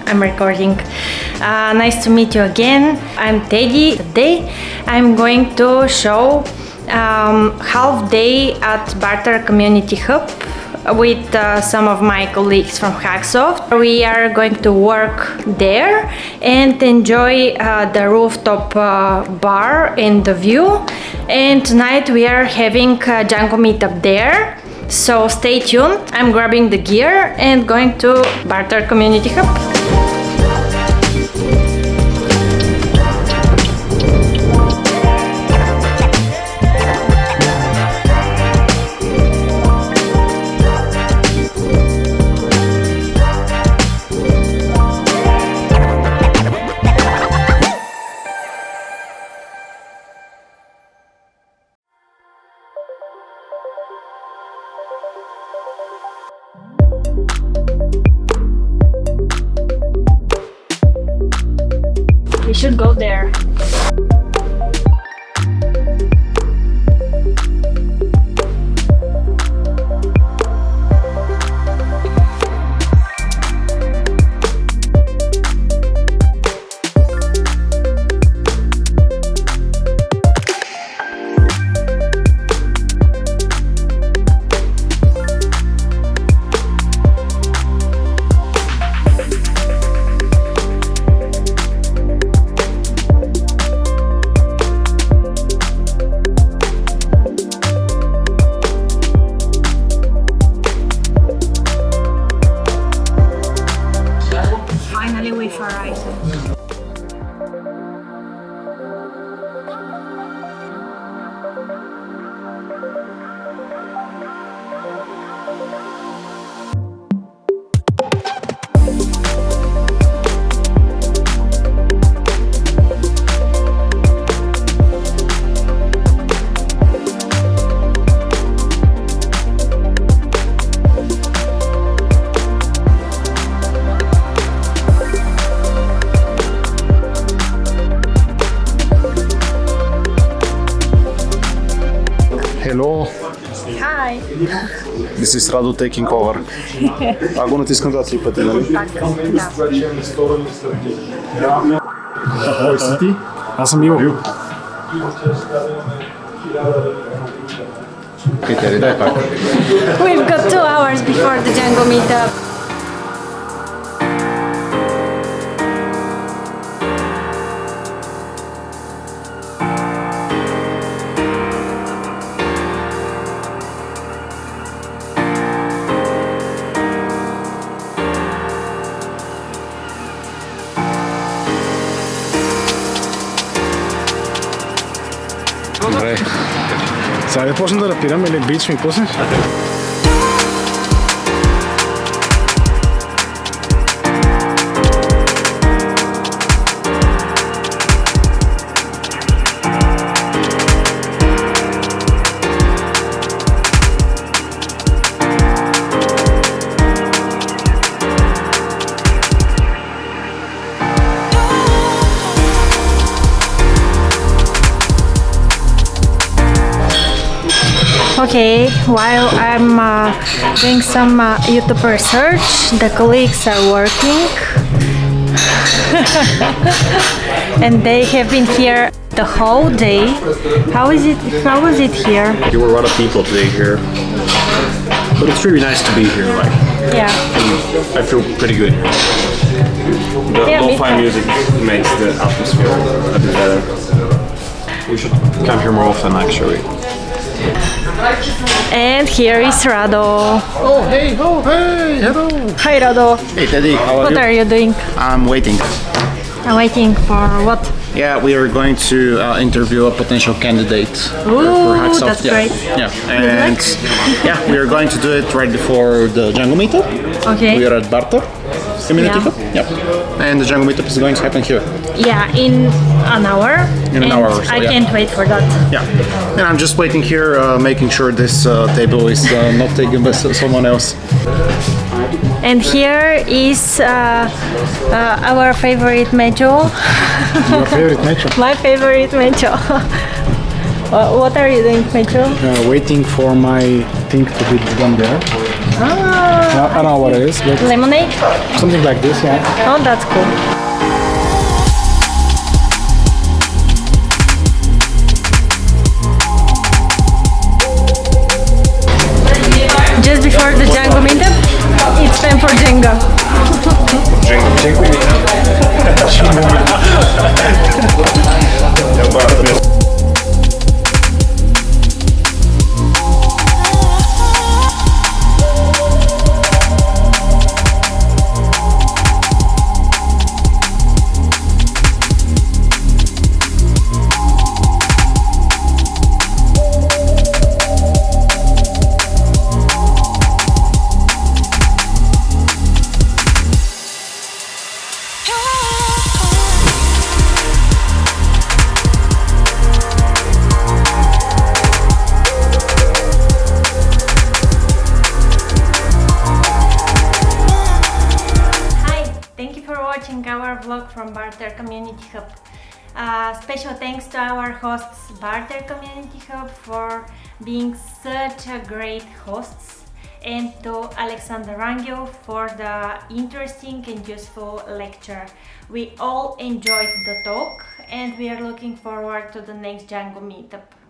I'm recording. Nice to meet you again. I'm Teddy. Today I'm going to show half day at Barter Community Hub with some of my colleagues from HackSoft. We are going to work there and enjoy the rooftop bar and the view. And tonight we are having a Django Meetup there. So stay tuned. I'm grabbing the gear and going to Barter Community Hub. We should go there. Finally we've arrived. Hello, Hi! this is Rado taking over. Ако не ти искам да ти пъти, нали? Кой си ти? Аз съм Иво. We've got 2 hours before the Django Meetup. Добре. Сега да почнем да рапираме или бич ми пуснеш? Okay, while I'm doing some YouTube research, the colleagues are working and they have been here the whole day. How was it here? There were a lot of people today here, but it's really nice to be here. Like, Yeah. I feel pretty good. The Yeah, me lo-fi too. music makes the atmosphere a bit better. We should come here more often, actually. And here is Rado. Oh, hey, hello. Hi Rado. Hey Teddy, how are What you? are you doing? I'm waiting. I'm waiting for what? Yeah, we are going to interview a potential candidate for Ooh, HackSoft. that's Yeah. great. Yeah, and yeah, we are going to do it right before the Django Meetup. Okay. We are at Barter Community Yeah. Hub. Yeah, and the Django Meetup is going to happen here. Yeah, in an hour. In an And hour or so, I yeah. can't wait for that. Yeah, and I'm just waiting here, making sure this table is not taken by someone else. And here is our favorite Mecho. Your favorite matchup? My favorite Mecho. What are you doing, Mecho? Waiting for my thing to be done there. Ah, I don't know what it is, but lemonade? something like this, yeah. Oh, that's cool. Just before the Django Meetup, it's time for Jenga. Django Meetup. Watching our vlog from Barter Community Hub. Special thanks to our hosts Barter Community Hub for being such a great hosts, and to Alexander Rangel for the interesting and useful lecture. We all enjoyed the talk and we are looking forward to the next Django Meetup.